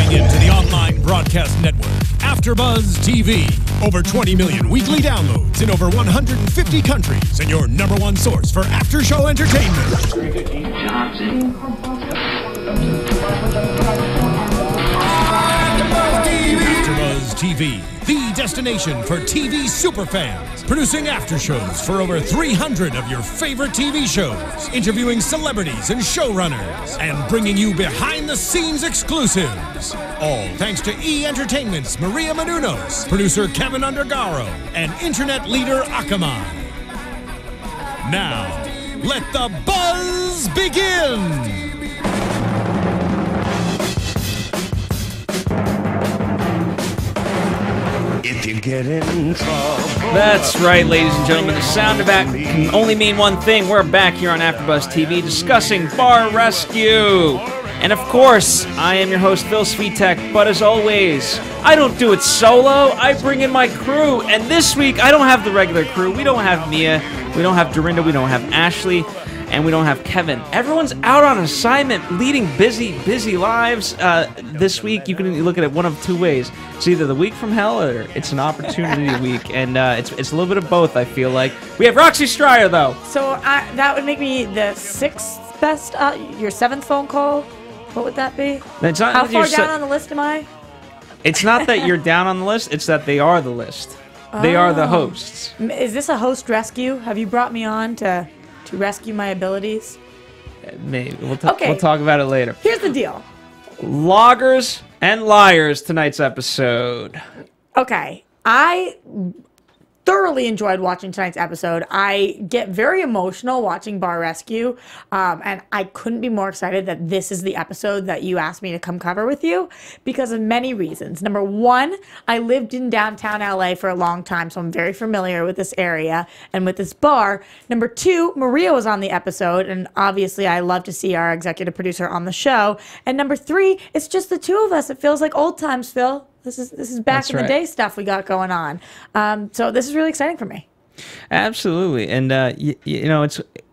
Tuning into the online broadcast network, AfterBuzz TV. Over 20 million weekly downloads in over 150 countries, and your number one source for after-show entertainment. AfterBuzz TV, the destination for TV superfans, producing after-shows for over 300 of your favorite TV shows, interviewing celebrities and showrunners, and bringing you behind-the-scenes exclusives. All thanks to E! Entertainment's Maria Menounos, producer Kevin Undergaro, and internet leader Akamai. Now, let the buzz begin! If you get in trouble. That's right, ladies and gentlemen. The sound of that can only mean one thing. We're back here on AfterBuzz TV discussing Bar Rescue. And of course, I am your host, Phil Svitek. But as always, I don't do it solo. I bring in my crew. And this week, I don't have the regular crew. We don't have Mia. We don't have Dorinda. We don't have Ashley. And we don't have Kevin. Everyone's out on assignment, leading busy lives. This week, you can look at it one of two ways. It's either the week from hell or it's an opportunity week. And it's a little bit of both, I feel like. We have Roxy Stryer, though. So that would make me the sixth best, your seventh phone call. What would that be? It's not How far down on the list am I? It's not that you're down on the list. It's that they are the list. They are the hosts. Is this a host rescue? Have you brought me on to rescue my abilities? Maybe. We'll talk about it later. Here's the deal. Loggers and liars, tonight's episode. Okay. I thoroughly enjoyed watching tonight's episode. I get very emotional watching Bar Rescue, and I couldn't be more excited that this is the episode that you asked me to come cover with you because of many reasons. Number one, I lived in downtown LA for a long time, so I'm very familiar with this area and with this bar. Number two, Maria was on the episode, and obviously I love to see our executive producer on the show. And number three, it's just the two of us. It feels like old times, Phil. This is back in the day stuff we got going on. So this is really exciting for me. Absolutely. And, you know,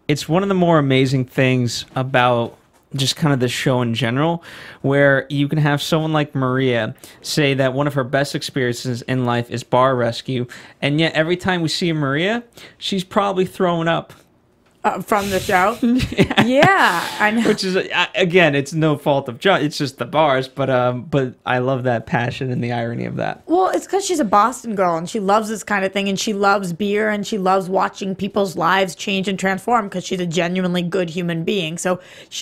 it's one of the more amazing things about just kind of the show in general, where you can have someone like Maria say that one of her best experiences in life is Bar Rescue. And yet every time we see Maria, she's probably throwing up. From the show? Yeah, I know. Which is, again, it's no fault of John. It's just the bars, but I love that passion and the irony of that. Well, it's because she's a Boston girl, and she loves this kind of thing, and she loves beer, and she loves watching people's lives change and transform because she's a genuinely good human being. So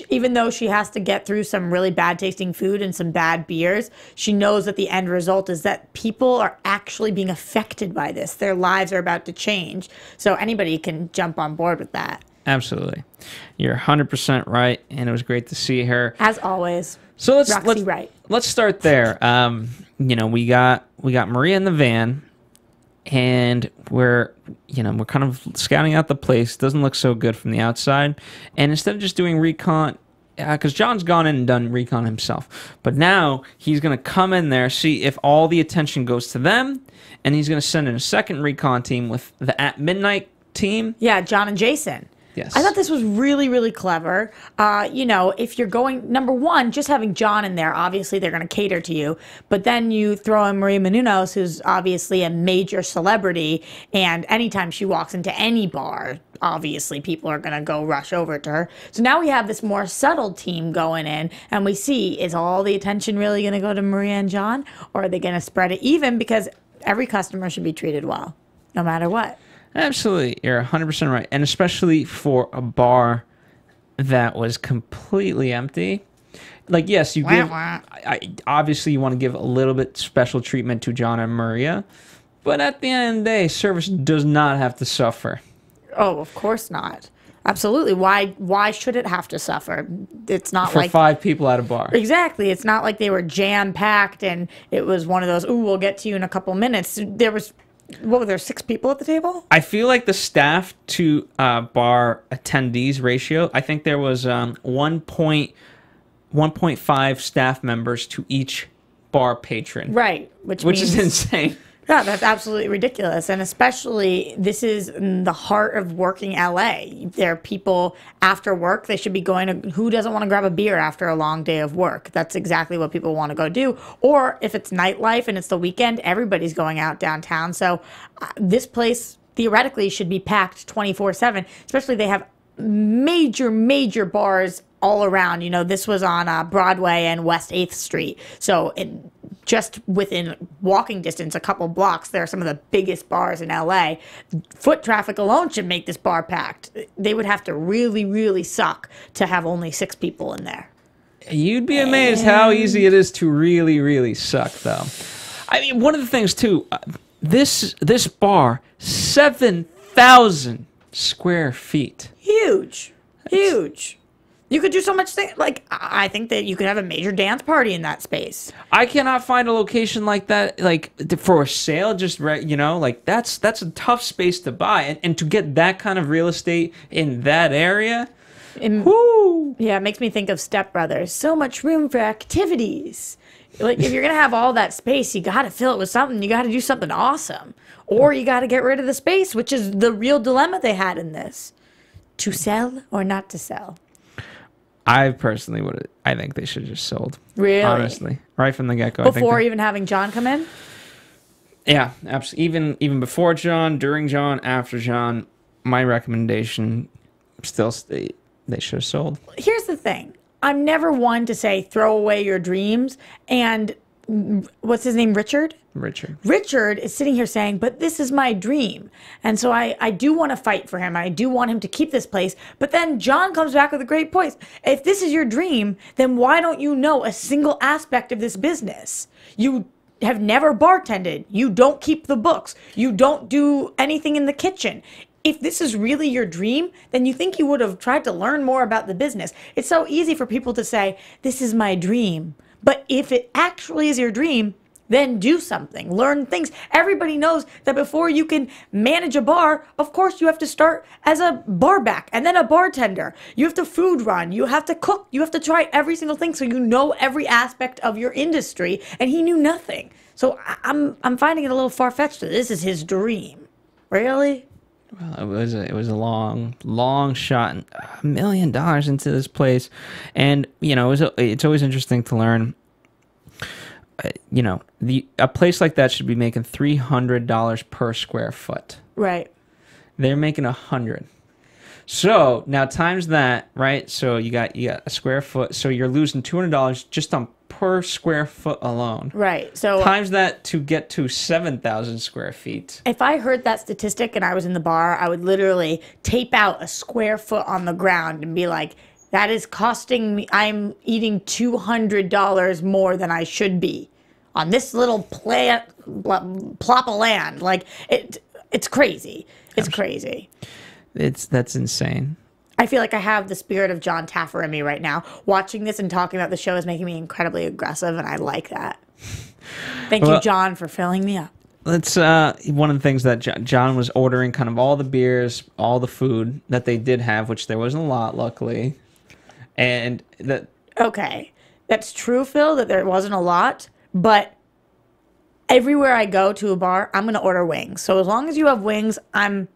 even though she has to get through some really bad-tasting food and some bad beers, she knows that the end result is that people are actually being affected by this. Their lives are about to change. So anybody can jump on board with that. Absolutely. You're 100% right, and it was great to see her. As always. So let's start there. You know, we got Maria in the van, and we're kind of scouting out the place. Doesn't look so good from the outside. And instead of just doing recon, because John's gone in and done recon himself, but now he's going to come in there, see if all the attention goes to them, and he's going to send in a second recon team with the At Midnight team. Yeah, John and Jason. Yes. I thought this was really, really clever. You know, if you're going, number one, just having John in there, obviously they're going to cater to you. But then you throw in Maria Menounos, who's obviously a major celebrity. And anytime she walks into any bar, obviously people are going to go rush over to her. So now we have this more subtle team going in. And we see, is all the attention really going to go to Maria and John? Or are they going to spread it even? Because every customer should be treated well, no matter what. Absolutely. You're 100% right. And especially for a bar that was completely empty. Like, yes, you give... obviously, you want to give a little bit special treatment to John and Maria. But at the end of the day, service does not have to suffer. Oh, of course not. Absolutely. Why should it have to suffer? It's not for like... 5 people at a bar. Exactly. It's not like they were jam-packed and it was one of those, ooh, we'll get to you in a couple minutes. There was... What were there, 6 people at the table? I feel like the staff to bar attendees ratio, I think there was 1.5 staff members to each bar patron. Right. Which is insane. Yeah, that's absolutely ridiculous. And especially, this is in the heart of working LA. There are people after work, they should be going to, who doesn't want to grab a beer after a long day of work? That's exactly what people want to go do. Or if it's nightlife and it's the weekend, everybody's going out downtown. So this place theoretically should be packed 24/7, especially they have major bars all around. You know, this was on Broadway and West 8th Street. So just within walking distance, a couple blocks, there are some of the biggest bars in LA. Foot traffic alone should make this bar packed. They would have to really suck to have only 6 people in there. You'd be amazed how easy it is to really suck, though. I mean, one of the things, too, this bar, 7,000 square feet. Huge. You could do so much thing. Like, I think that you could have a major dance party in that space. I cannot find a location like that, like, for sale, just right, you know, like, that's a tough space to buy. And to get that kind of real estate in that area, whoo! Yeah, it makes me think of Step Brothers. So much room for activities. Like, if you're going to have all that space, you got to fill it with something. You got to do something awesome. Or you got to get rid of the space, which is the real dilemma they had in this. To sell or not to sell? I personally I think they should have just sold. Really? Honestly. Right from the get-go. Before even having John come in? Yeah, absolutely. Even before John, during John, after John, my recommendation still they should have sold. Here's the thing. I'm never one to say throw away your dreams. And what's his name? Richard is sitting here saying, but this is my dream. And so I do want to fight for him. I do want him to keep this place. But then John comes back with a great point. If this is your dream, then why don't you know a single aspect of this business? You have never bartended. You don't keep the books. You don't do anything in the kitchen. If this is really your dream, then you think you would have tried to learn more about the business. It's so easy for people to say, this is my dream. But if it actually is your dream, then do something. Learn things. Everybody knows that before you can manage a bar, of course you have to start as a barback and then a bartender. You have to food run. You have to cook. You have to try every single thing so you know every aspect of your industry. And he knew nothing. So I'm finding it a little far-fetched that this is his dream. Really? Well, it was a long shot, and $1 million into this place, and you know it's always interesting to learn. You know, a place like that should be making $300 per square foot. Right. They're making 100. So now times that, right? So you got a square foot. So you're losing $200 just on per square foot alone. Right. So times that to get to 7,000 square feet. If I heard that statistic and I was in the bar, I would literally tape out a square foot on the ground and be like, that is costing me, I'm eating $200 more than I should be on this little plop of land. Like, it's crazy. It's crazy. That's insane. I feel like I have the spirit of John Taffer in me right now. Watching this and talking about the show is making me incredibly aggressive, and I like that. Thank you, John, for filling me up. That's one of the things that John was ordering, kind of all the beers, all the food that they did have, which there wasn't a lot, luckily. And that... Okay, that's true, Phil, that there wasn't a lot, but everywhere I go to a bar, I'm going to order wings. So as long as you have wings, I'm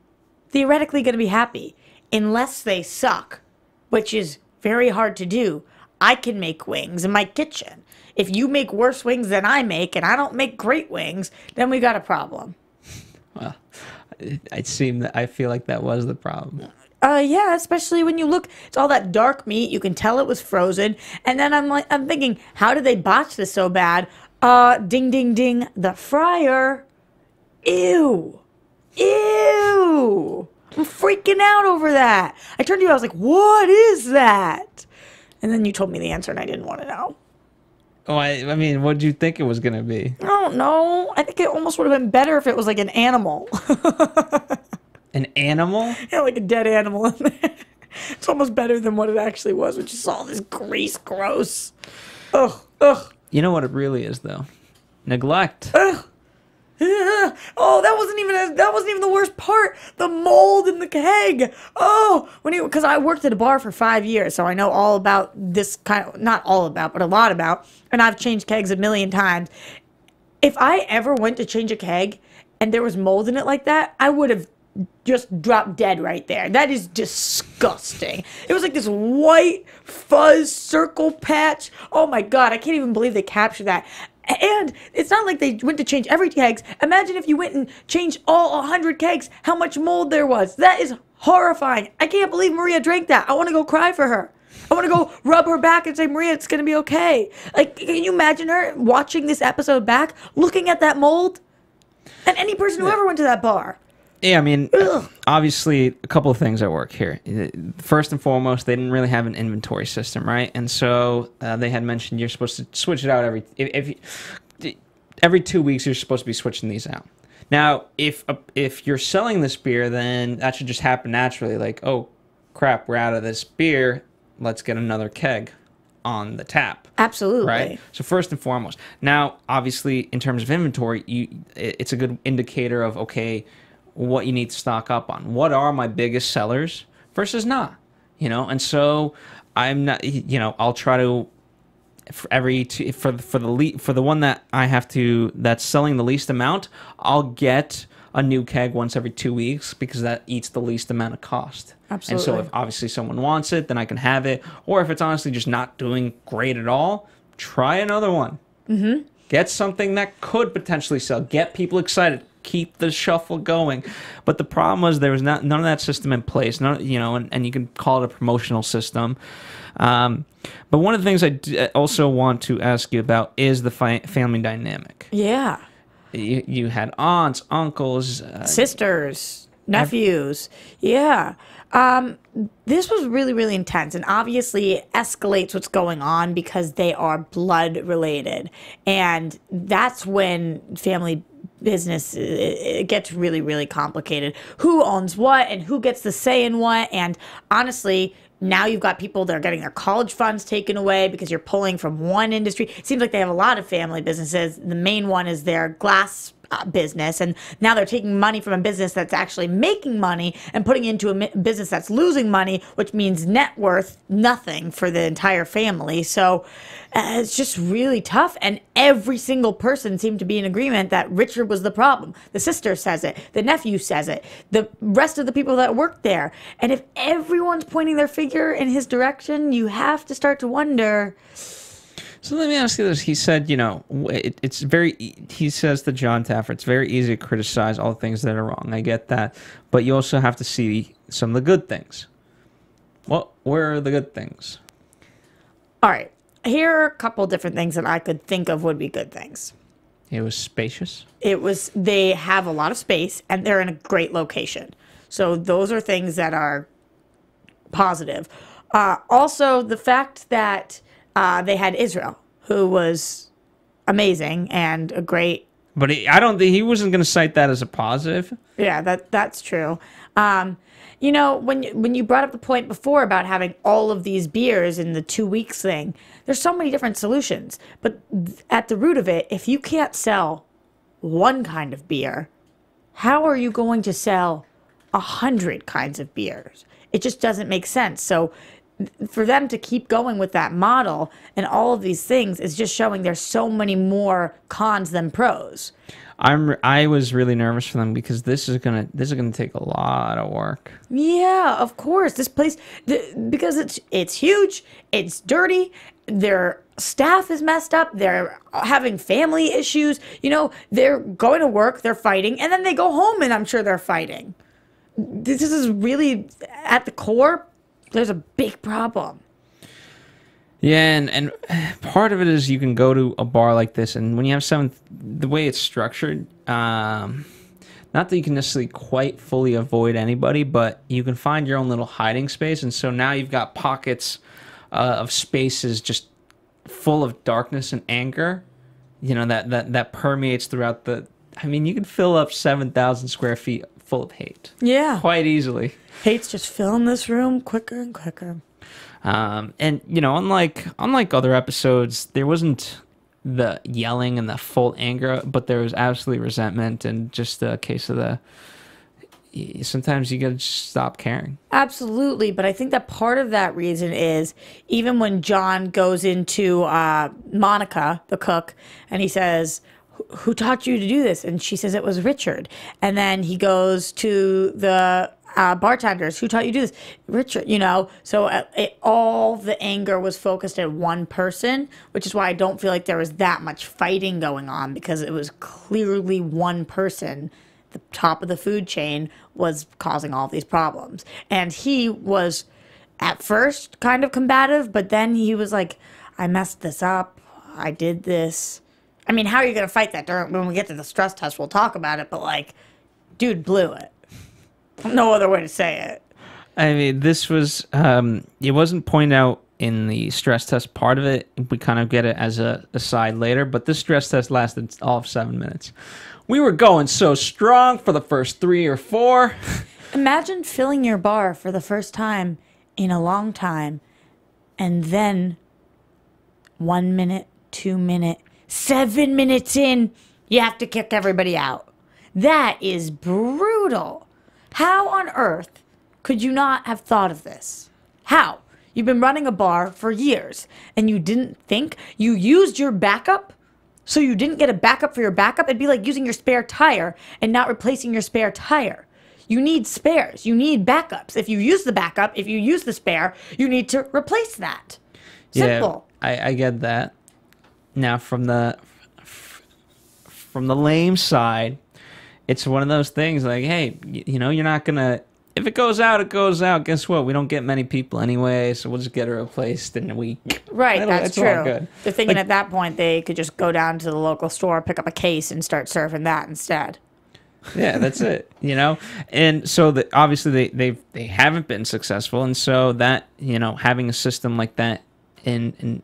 theoretically going to be happy. Unless they suck, which is very hard to do. I can make wings in my kitchen. If you make worse wings than I make, and I don't make great wings, then we got a problem. Well, I feel like that was the problem. Yeah, especially when you look, it's all that dark meat. You can tell it was frozen. And then I'm thinking, how did they botch this so bad? Ding, ding, ding, the fryer. Ew. I'm freaking out over that. I turned to you, I was like, what is that? And then you told me the answer and I didn't want to know. Oh, I mean, what did you think it was going to be? I don't know. I think it almost would have been better if it was like an animal. An animal? Yeah, like a dead animal in there. It's almost better than what it actually was, which is all this grease gross. Ugh. You know what it really is, though? Neglect. Ugh. Oh, that wasn't even the worst part. The mold in the keg. Oh, because I worked at a bar for 5 years, so I know all about this kind of, not all about, but a lot about, and I've changed kegs a million times. If I ever went to change a keg and there was mold in it like that, I would have just dropped dead right there. That is disgusting. It was like this white fuzz circle patch. Oh my God, I can't even believe they captured that. And it's not like they went to change every kegs. Imagine if you went and changed all 100 kegs, how much mold there was. That is horrifying. I can't believe Maria drank that. I want to go cry for her. I want to go rub her back and say, Maria, it's going to be okay. Like, can you imagine her watching this episode back, looking at that mold? And any person who ever went to that bar. Yeah, I mean, obviously, a couple of things at work here. First and foremost, they didn't really have an inventory system, right? And so they had mentioned you're supposed to switch it out every 2 weeks. You're supposed to be switching these out. Now, if you're selling this beer, then that should just happen naturally. Like, oh, crap, we're out of this beer. Let's get another keg on the tap. Absolutely. Right? So first and foremost. Now, obviously, in terms of inventory, it's a good indicator of, okay, what you need to stock up on. What are my biggest sellers versus not? And so I'm not, I'll try to for the one that I have to that's selling the least amount, I'll get a new keg once every 2 weeks because that eats the least amount of cost. Absolutely. And so if obviously someone wants it, then I can have it. Or if it's honestly just not doing great at all, try another one. Mm-hmm. Get something that could potentially sell. Get people excited. Keep the shuffle going. But the problem was there was none of that system in place. And you can call it a promotional system. But one of the things I also want to ask you about is the family dynamic. Yeah. You had aunts, uncles, sisters, nephews. Yeah. This was really, really intense, and obviously it escalates what's going on because they are blood related. And that's when family business, it gets really, really complicated. Who owns what and who gets the say in what? And honestly, now you've got people that are getting their college funds taken away because you're pulling from one industry. It seems like they have a lot of family businesses. The main one is their glass business, and now they're taking money from a business that's actually making money and putting it into a business that's losing money, which means net worth nothing for the entire family. So it's just really tough, and every single person seemed to be in agreement that Richard was the problem. The sister says it, the nephew says it, the rest of the people that work there. And if everyone's pointing their finger in his direction, you have to start to wonder. So let me ask you this. He said, he says to John Taffer, it's very easy to criticize all the things that are wrong. I get that. But you also have to see some of the good things. Where are the good things? All right. Here are a couple different things that I could think of would be good things. It was spacious. They have a lot of space and they're in a great location. So those are things that are positive. Also, the fact that they had Israel, who was amazing and a great. But I don't think he wasn't going to cite that as a positive. Yeah, that's true. When you brought up the point before about having all of these beers in the 2 weeks thing, there's so many different solutions. But at the root of it, if you can't sell one kind of beer, how are you going to sell 100 kinds of beers? It just doesn't make sense. So for them to keep going with that model and all of these things is just showing there's so many more cons than pros. I was really nervous for them because this is gonna take a lot of work. Yeah, of course. This place, because it's huge, it's dirty, their staff is messed up, they're having family issues. They're going to work, they're fighting, and then they go home and I'm sure they're fighting. This is really at the core. There's a big problem. Yeah, and part of it is you can go to a bar like this, and when you have the way it's structured, not that you can necessarily quite fully avoid anybody, but you can find your own little hiding space, and so now you've got pockets of spaces just full of darkness and anger, that permeates throughout you could fill up 7,000 square feet full of hate. Yeah. Quite easily. Hate's just filling this room quicker and quicker. Unlike other episodes, there wasn't the yelling and the full anger, but there was absolutely resentment and just a case of sometimes you gotta just stop caring. Absolutely, but I think that part of that reason is even when John goes into Monica, the cook, and he says, who taught you to do this? And she says it was Richard. And then he goes to the bartenders, who taught you to do this? Richard, you know. So all the anger was focused at one person, which is why I don't feel like there was that much fighting going on, because it was clearly one person, the top of the food chain, was causing all these problems. And he was at first kind of combative, but then he was like, I messed this up. I did this. I mean, how are you going to fight that? When we get to the stress test, we'll talk about it, but like, dude blew it. No other way to say it. I mean, this was, it wasn't pointed out in the stress test part of it. We kind of get it as a aside later, but this stress test lasted all of 7 minutes. We were going so strong for the first 3 or 4. Imagine filling your bar for the first time in a long time, and then 1 minute, 2 minute, 7 minutes in, you have to kick everybody out. That is brutal. How on earth could you not have thought of this? How? You've been running a bar for years, and you didn't think? You used your backup, so you didn't get a backup for your backup? It'd be like using your spare tire and not replacing your spare tire. You need spares. You need backups. If you use the backup, if you use the spare, you need to replace that. Simple. Yeah, I get that. Now, from the lame side, it's one of those things like, hey, you know, you're not going to, if it goes out, it goes out. Guess what? We don't get many people anyway, so we'll just get it replaced in a week. Right, that's true. Good. They're thinking at that point they could just go down to the local store, pick up a case, and start serving that instead. Yeah, that's it, you know? And so obviously they haven't been successful, and so that, you know, having a system like that in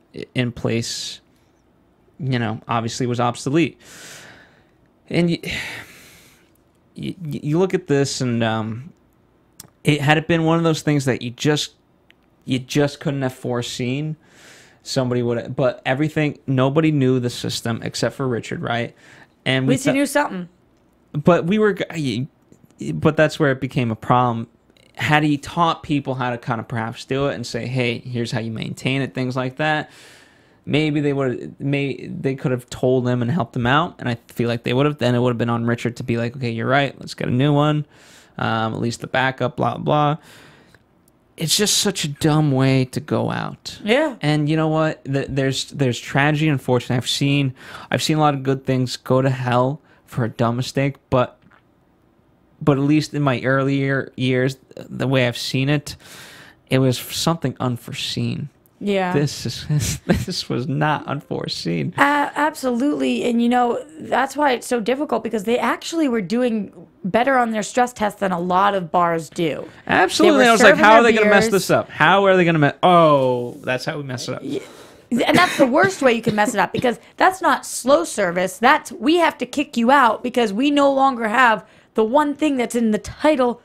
place, you know, obviously was obsolete. And you look at this, and had it been one of those things that you just couldn't have foreseen, somebody would have, but nobody knew the system except for Richard, right? And At least he knew something. But but that's where it became a problem. Had he taught people how to kind of perhaps do it and say, hey, here's how you maintain it, things like that, maybe they could have told them and helped them out, and I feel like they would have. Then it would have been on Richard to be like, okay, you're right, let's get a new one, at least the backup, blah blah. It's just such a dumb way to go out. Yeah. And you know what? There's tragedy, unfortunately. I've seen a lot of good things go to hell for a dumb mistake, but at least in my earlier years, the way I've seen it, it was something unforeseen. Yeah. This was not unforeseen. Absolutely. And, you know, that's why it's so difficult, because they actually were doing better on their stress test than a lot of bars do. Absolutely. I was like, how are they going to mess this up? How are they going to mess? Oh, that's how we mess it up. And that's the worst way you can mess it up, because that's not slow service. We have to kick you out because we no longer have the one thing that's in the title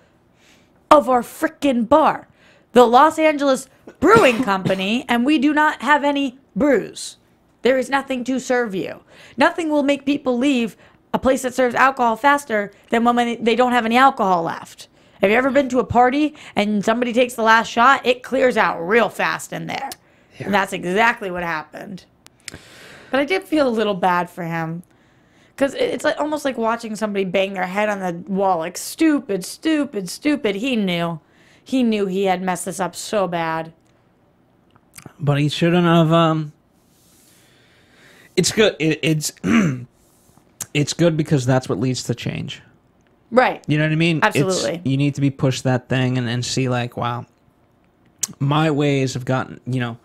of our frickin' bar, the Los Angeles Brewing Company, and we do not have any brews. There is nothing to serve you. Nothing will make people leave a place that serves alcohol faster than when they don't have any alcohol left. Have you ever been to a party and somebody takes the last shot? It clears out real fast in there. Yeah. And that's exactly what happened. But I did feel a little bad for him, because it's like almost like watching somebody bang their head on the wall, like, stupid, stupid, stupid. He knew he had messed this up so bad. But he shouldn't have. It's good. It's it's good because that's what leads to change. Right. You know what I mean? Absolutely. You need to be pushed that thing and see, like, wow, my ways have gotten, you know,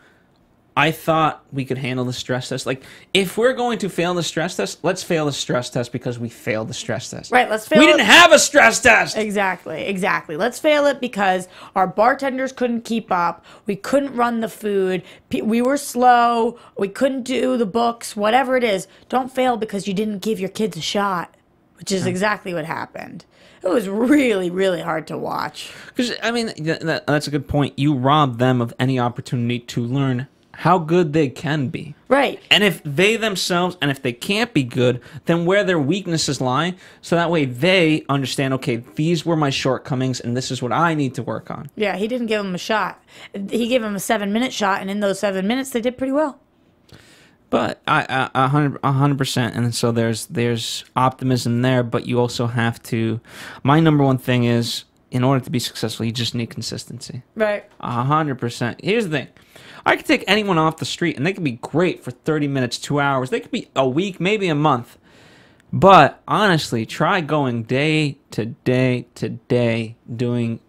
I thought we could handle the stress test. Like, if we're going to fail the stress test, let's fail the stress test because we failed the stress test. Right, let's fail We didn't have a stress test! Exactly. Let's fail it because our bartenders couldn't keep up. We couldn't run the food. We were slow. We couldn't do the books. Whatever it is, don't fail because you didn't give your kids a shot, which is exactly what happened. It was really, really hard to watch. Because, I mean, that's a good point. You rob them of any opportunity to learn how good they can be. Right. And if they themselves, and if they can't be good, then where their weaknesses lie, so that way they understand, okay, these were my shortcomings, and this is what I need to work on. Yeah, he didn't give them a shot. He gave them a 7-minute shot, and in those 7 minutes, they did pretty well. But I 100%, and so there's optimism there, but you also have to. My number one thing is, in order to be successful, you just need consistency. Right. 100%. Here's the thing. I could take anyone off the street, and they could be great for 30 minutes, 2 hours. They could be a week, maybe a month. But honestly, try going day to day to day doing,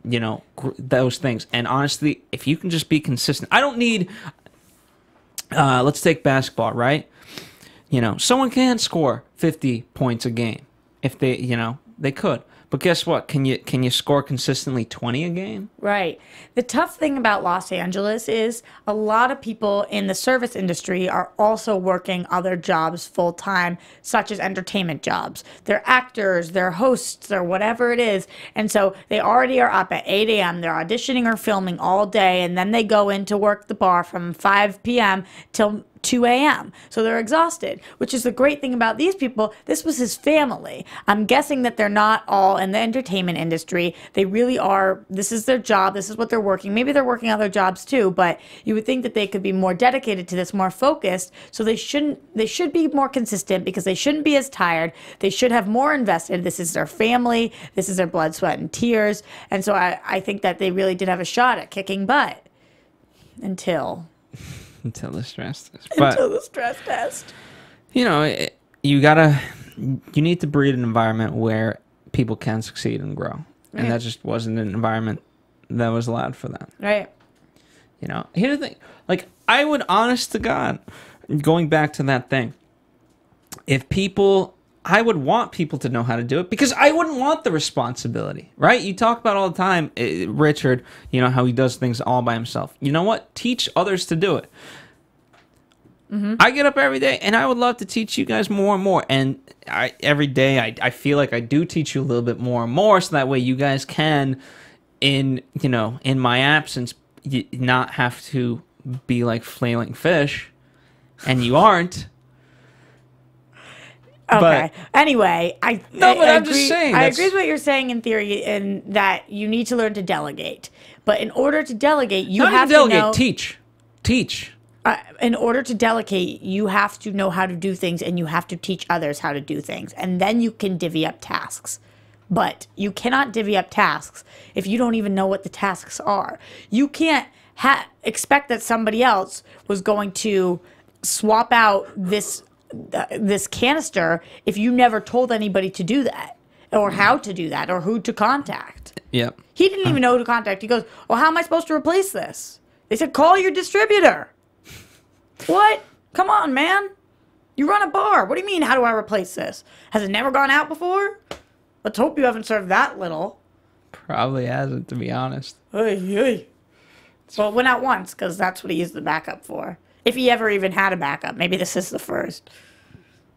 those things. And honestly, if you can just be consistent. I don't need... let's take basketball, right? Someone can score 50 points a game if they could. But guess what? Can you score consistently 20 a game? Right. The tough thing about Los Angeles is a lot of people in the service industry are also working other jobs full time, such as entertainment jobs. They're actors, they're hosts, or whatever it is. And so they already are up at 8 a.m. They're auditioning or filming all day, and then they go in to work the bar from 5 p.m. till 2 a.m. So they're exhausted, which is the great thing about these people. This was his family. I'm guessing that they're not all in the entertainment industry. They really are. This is their job. This is what they're working. Maybe they're working other jobs too, but you would think that they could be more dedicated to this, more focused. So they should be more consistent because they shouldn't be as tired. They should have more invested. This is their family. This is their blood, sweat, and tears. And so I think that they really did have a shot at kicking butt until the stress test. Until the stress test. You need to breed an environment where people can succeed and grow. Right. And that just wasn't an environment that was allowed for that. Right. Here's the thing. Like, I would, honest to God, going back to that thing, I would want people to know how to do it because I wouldn't want the responsibility, right? You talk about all the time, Richard, how he does things all by himself. You know what? Teach others to do it. Mm-hmm. I get up every day, and I would love to teach you guys more and more. And every day, I feel like I do teach you a little bit more and more, so that way you guys can, in my absence, not have to be like flailing fish, and you aren't. Okay. Anyway, I'm just saying. I agree with what you're saying in theory, in that you need to learn to delegate. But in order to delegate, you have to know. Teach. In order to delegate, you have to know how to do things, and you have to teach others how to do things, and then you can divvy up tasks. But you cannot divvy up tasks if you don't even know what the tasks are. You can't expect that somebody else was going to swap out this canister if you never told anybody to do that, or how to do that, or who to contact. Yep. He didn't even know who to contact. He goes, well, how am I supposed to replace this? They said, call your distributor. What? Come on, man. You run a bar. What do you mean, how do I replace this? Has it never gone out before? Let's hope you haven't served that little. Probably hasn't, to be honest. Hey. Well, it went out once, because that's what he used the backup for. If he ever even had a backup. Maybe this is the first.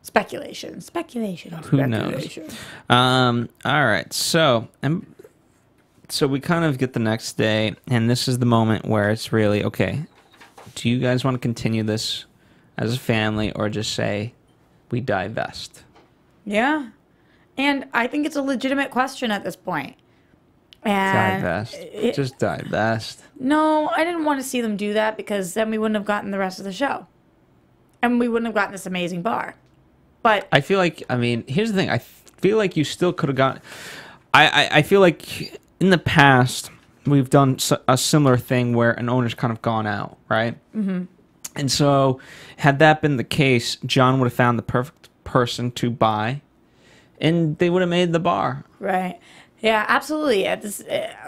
Speculation. Who knows? All right. So we kind of get the next day, and this is the moment where it's really, okay, do you guys want to continue this as a family, or just say we divest? Yeah. And I think it's a legitimate question at this point. And divest. Just divest. No, I didn't want to see them do that, because then we wouldn't have gotten the rest of the show. And we wouldn't have gotten this amazing bar. But I feel like, here's the thing. I feel like you still could have gotten... I feel like in the past, we've done a similar thing where an owner's kind of gone out, right? Mm-hmm. And so, had that been the case, John would have found the perfect person to buy, and they would have made the bar. Right. Yeah, absolutely.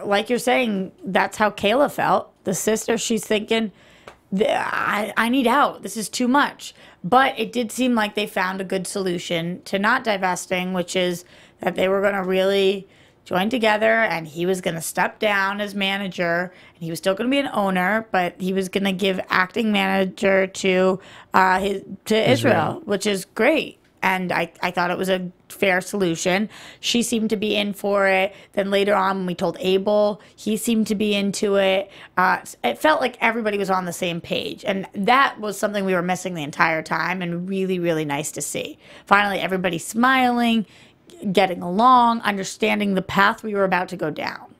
Like you're saying, that's how Kayla felt. The sister, she's thinking, I need out. This is too much. But it did seem like they found a good solution to not divesting, which is that they were going to really join together, and he was going to step down as manager, and he was still going to be an owner, but he was going to give acting manager to Israel, which is great. And I thought it was a fair solution. She seemed to be in for it. Then later on, when we told Abel, he seemed to be into it. It felt like everybody was on the same page. And that was something we were missing the entire time, and really, really nice to see. Finally, everybody smiling, getting along, understanding the path we were about to go down.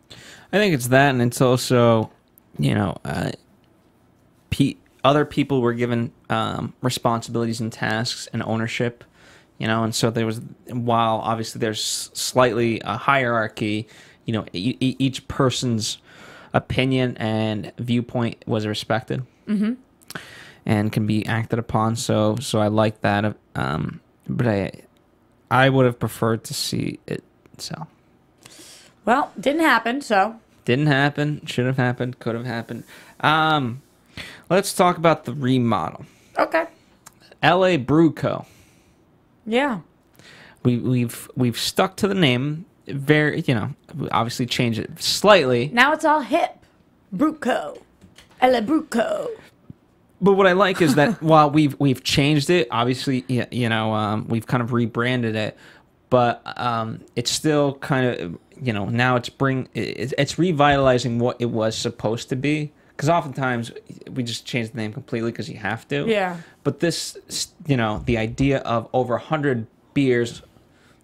I think it's that, and it's also, other people were given responsibilities and tasks and ownership, and so there was, while obviously there's slightly a hierarchy, each person's opinion and viewpoint was respected and can be acted upon. So I like that. But I would have preferred to see it. So, well, didn't happen. So didn't happen. Should have happened. Could have happened. Let's talk about the remodel. Okay. L.A. Brew Co. Yeah. We've stuck to the name. Very, obviously changed it slightly. Now it's all hip. Bruco. LA Bruco. But what I like is that while we've changed it, obviously, we've kind of rebranded it, but it's still kind of, now it's revitalizing what it was supposed to be. Because oftentimes we just change the name completely because you have to. Yeah. But this, the idea of over 100 beers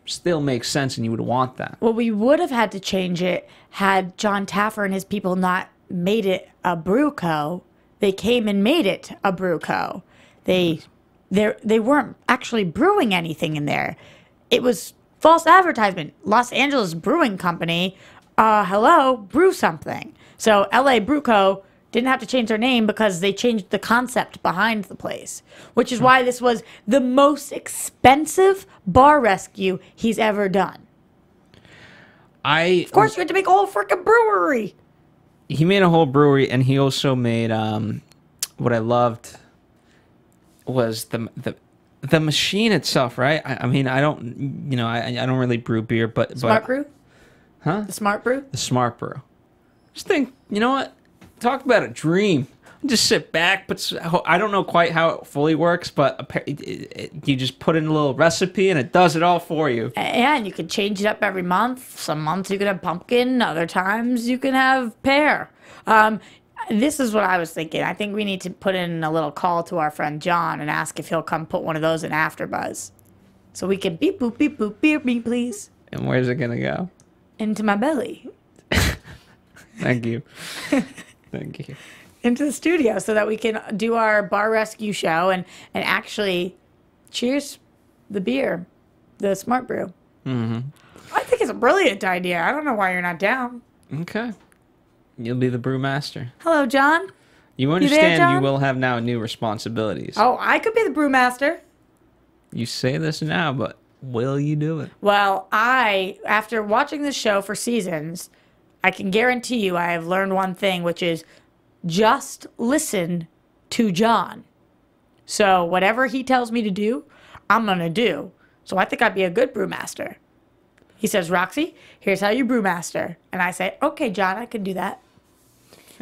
still makes sense, and you would want that. Well, we would have had to change it had John Taffer and his people not made it a brew co. They came and made it a brew co. They weren't actually brewing anything in there. It was false advertisement. Los Angeles Brewing Company, hello, brew something. So LA Brew Co. didn't have to change their name because they changed the concept behind the place, which is why this was the most expensive bar rescue he's ever done. Of course, you had to make a whole freaking brewery. He made a whole brewery, and he also made what I loved was the machine itself, right? I mean, I don't, I don't really brew beer, but Smart Brew? Huh? The Smart Brew? The Smart Brew. Just think, you know what? Talk about a dream. Just sit back, but I don't know quite how it fully works, but you just put in a little recipe and it does it all for you. Yeah, and you can change it up every month. Some months you can have pumpkin, other times you can have pear. This is what I was thinking. I think we need to put in a little call to our friend John and ask if he'll come put one of those in AfterBuzz. So we can beep, boop, beer me, please. And where's it going to go? Into my belly. Thank you. Thank you. Into the studio so that we can do our bar rescue show and actually cheers the beer, the Smart Brew. I think it's a brilliant idea. I don't know why you're not down. Okay. You'll be the brewmaster. Hello, John. You understand there, John? you will have now new responsibilities. Oh, I could be the brewmaster. You say this now, but will you do it? Well, after watching this show for seasons, I can guarantee you I have learned one thing, which is just listen to John. So whatever he tells me to do, I'm going to do. So I think I'd be a good brewmaster. He says, Roxy, here's how you brewmaster. And I say, okay, John, I can do that.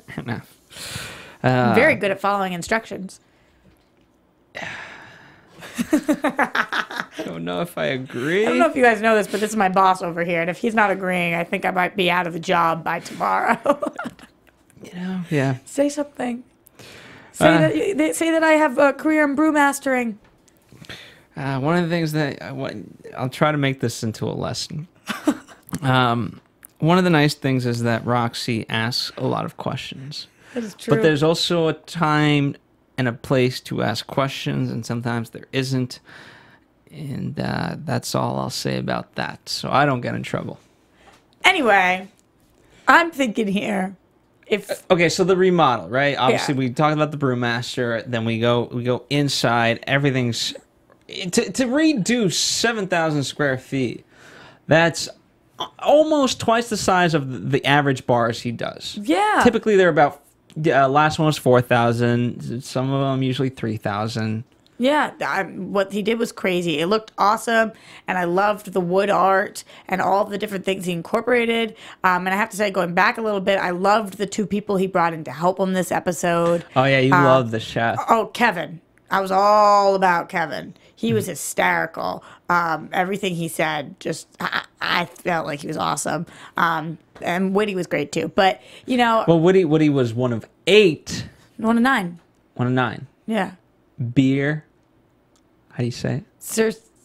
Fair enough. I'm very good at following instructions. I don't know if I agree. I don't know if you guys know this, but this is my boss over here. And if he's not agreeing, I think I might be out of the job by tomorrow. Yeah. Say something. Say that I have a career in brewmastering. One of the things that I'll try to make this into a lesson. One of the nice things is that Roxy asks a lot of questions. That is true. But there's also a time and a place to ask questions, and sometimes there isn't. And that's all I'll say about that. So I don't get in trouble. Anyway, I'm thinking here. Okay, so the remodel, right? Obviously, we talked about the brewmaster. Then we go inside. Everything's to redo 7,000 square feet. That's almost twice the size of the average bars he does. Yeah. Typically, they're about. Last one was 4,000. Some of them usually 3,000. Yeah, what he did was crazy. It looked awesome, and I loved the wood art and all the different things he incorporated. And I have to say, going back a little bit, I loved the two people he brought in to help him this episode. Oh, yeah, you loved the chef. Oh, Kevin. I was all about Kevin. He was hysterical. Everything he said, just I felt like he was awesome. And Woody was great, too. But, Well, Woody was one of 8. 1 of 9. 1 of 9. Yeah. Beer. How do you say it?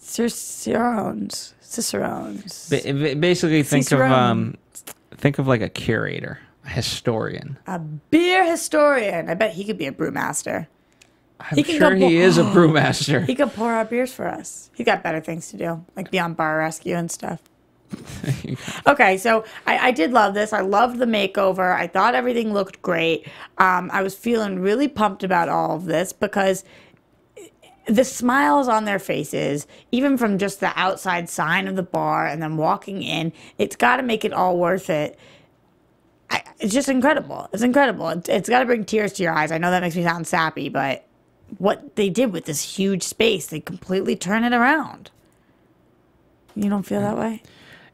Cicerones. Basically, think of like a curator, a historian. A beer historian. I bet he could be a brewmaster. I'm sure he is a brewmaster. He could pour our beers for us. He got better things to do, like be on Bar Rescue and stuff. Okay, so I did love this. I loved the makeover. I thought everything looked great. I was feeling really pumped about all of this because the smiles on their faces, even from just the outside sign of the bar and then walking in, it's got to make it all worth it. It's just incredible. It's incredible. It's got to bring tears to your eyes. I know that makes me sound sappy, but what they did with this huge space, they completely turn it around. You don't feel that way?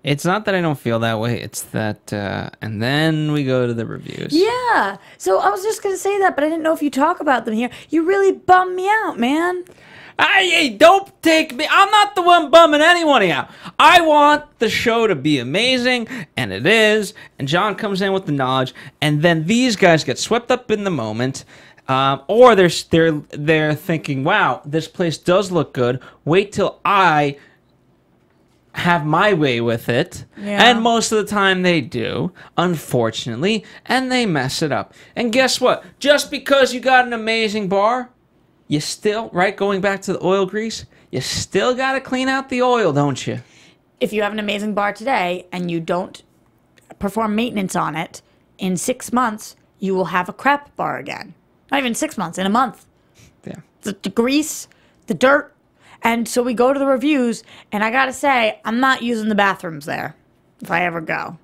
It's not that I don't feel that way. It's that, and then we go to the reviews. Yeah. So I was just going to say that, but I didn't know if you talk about them here. You really bummed me out, man. Hey, don't take me. I'm not the one bumming anyone out. I want the show to be amazing, and it is. And John comes in with the knowledge, and then these guys get swept up in the moment, or they're thinking, "Wow, this place does look good. Wait till I have my way with it." Yeah. And most of the time they do, unfortunately, and they mess it up. And guess what? Just because you got an amazing bar, you still, right, going back to the oil grease, you still got to clean out the oil, don't you? If you have an amazing bar today and you don't perform maintenance on it, in 6 months, you will have a crap bar again. Not even 6 months, in a month. Yeah. The grease, the dirt. And so we go to the reviews, and I got to say, I'm not using the bathrooms there if I ever go.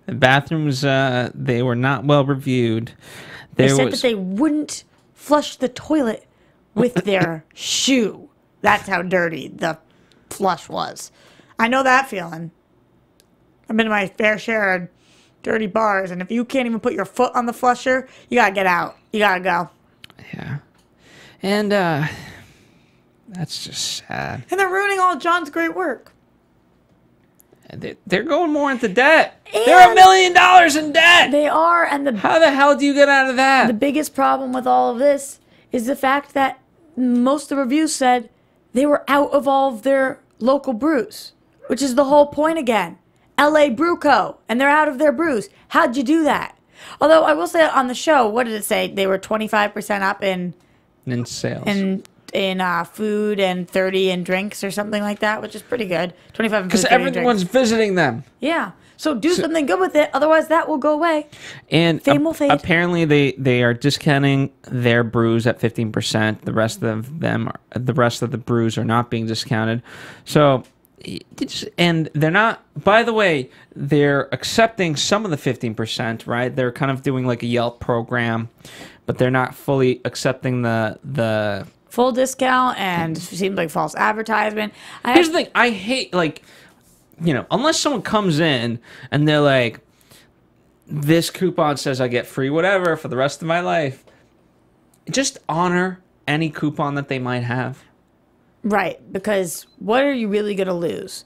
The bathrooms, they were not well reviewed. They said that they wouldn't flush the toilet with their shoe. That's how dirty the flush was. I know that feeling. I've been to my fair share of dirty bars, and if you can't even put your foot on the flusher, you gotta get out. You gotta go. Yeah. And, that's just sad. And they're ruining all John's great work. They're going more into debt. They're $1 million in debt. They are, and how the hell do you get out of that? The biggest problem with all of this is the fact that most of the reviews said they were out of all of their local brews, which is the whole point again. LA Brew Co. And they're out of their brews. How'd you do that? Although I will say on the show, what did it say? They were 25% up in sales. In food and 30 in drinks or something like that, which is pretty good. 25 in food, because everyone's visiting them. Yeah. So do something good with it, otherwise that will go away. And fame will fade. Apparently they are discounting their brews at 15%. The rest of the brews are not being discounted. So and they're not, by the way, they're accepting some of the 15%, right? They're kind of doing like a Yelp program, but they're not fully accepting the full discount, and seems like false advertisement. Here's the thing. I hate, like, you know, unless someone comes in and they're like, this coupon says I get free whatever for the rest of my life. Just honor any coupon that they might have. Right, because what are you really going to lose?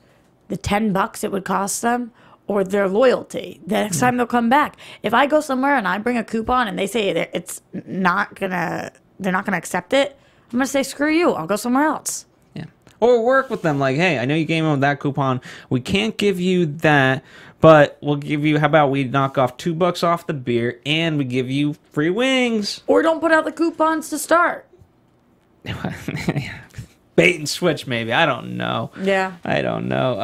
The $10 it would cost them, or their loyalty? The next time they'll come back. If I go somewhere and I bring a coupon and they say it's not gonna, they're not gonna accept it, I'm gonna say screw you. I'll go somewhere else. Yeah, or work with them. Like, hey, I know you came in with that coupon. We can't give you that, but we'll give you. How about we knock off $2 off the beer and we give you free wings? Or don't put out the coupons to start. Bait and switch, maybe. I don't know. Yeah. I don't know.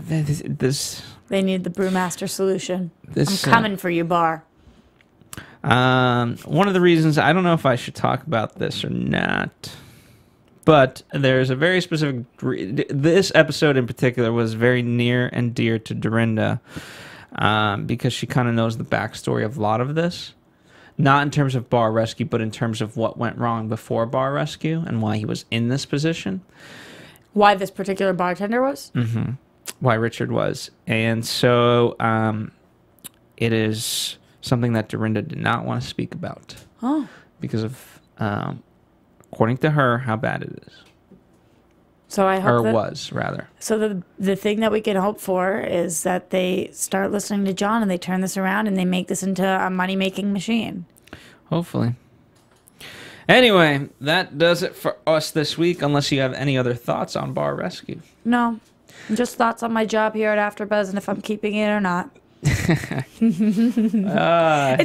This. They need the brewmaster solution. This, I'm coming for you, bar. One of the reasons, I don't know if I should talk about this or not, but there's a very specific, this episode in particular was very near and dear to Dorinda, because she kind of knows the backstory of a lot of this. Not in terms of Bar Rescue, but in terms of what went wrong before Bar Rescue and why he was in this position. Why this particular bartender was? Mm-hmm. Why Richard was. And so it is something that Dorinda did not want to speak about. Oh. Because of, according to her, how bad it is. So I hope was, rather. So the thing that we can hope for is that they start listening to John and they turn this around and they make this into a money-making machine. Hopefully. Anyway, that does it for us this week, unless you have any other thoughts on Bar Rescue. No. Just thoughts on my job here at AfterBuzz and if I'm keeping it or not. It's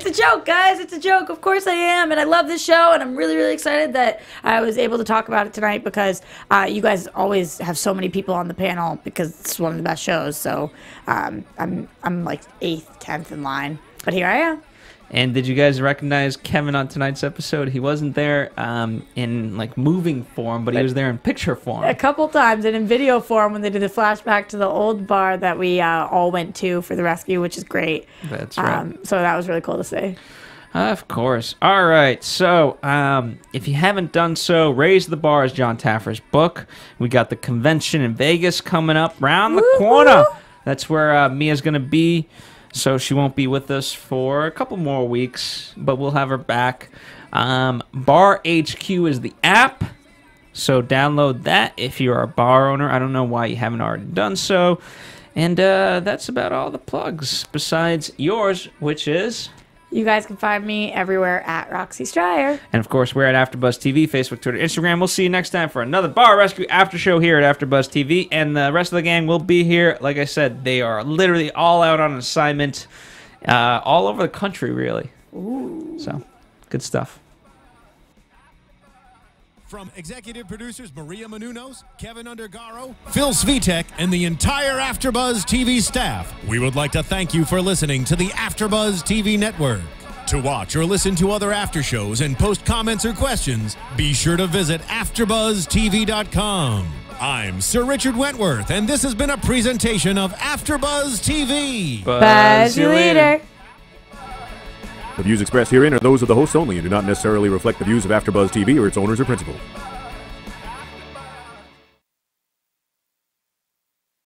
a joke, guys. It's a joke. Of course I am. And I love this show. And I'm really, really excited that I was able to talk about it tonight because you guys always have so many people on the panel because it's one of the best shows. So I'm like 8th, 10th in line. But here I am. And did you guys recognize Kevin on tonight's episode? He wasn't there in like moving form, but he was there in picture form. A couple times, and in video form when they did the flashback to the old bar that we all went to for the rescue, which is great. That's right. So that was really cool to see. Of course. All right. So if you haven't done so, Raise the Bar is John Taffer's book. We got the convention in Vegas coming up round the corner. That's where Mia's going to be. So she won't be with us for a couple more weeks, but we'll have her back. Bar HQ is the app, so download that if you're a bar owner. I don't know why you haven't already done so. And that's about all the plugs, besides yours, which is... You guys can find me everywhere at Roxy Stryer. And, of course, we're at AfterBuzz TV, Facebook, Twitter, Instagram. We'll see you next time for another Bar Rescue After Show here at AfterBuzz TV. And the rest of the gang will be here. Like I said, they are literally all out on assignment all over the country, really. Ooh. So, good stuff. From executive producers Maria Menounos, Kevin Undergaro, Phil Svitek, and the entire AfterBuzz TV staff, we would like to thank you for listening to the AfterBuzz TV network. To watch or listen to other after shows and post comments or questions, be sure to visit AfterBuzzTV.com. I'm Sir Richard Wentworth, and this has been a presentation of AfterBuzz TV. Buzz you later. The views expressed herein are those of the hosts only and do not necessarily reflect the views of AfterBuzz TV or its owners or principals.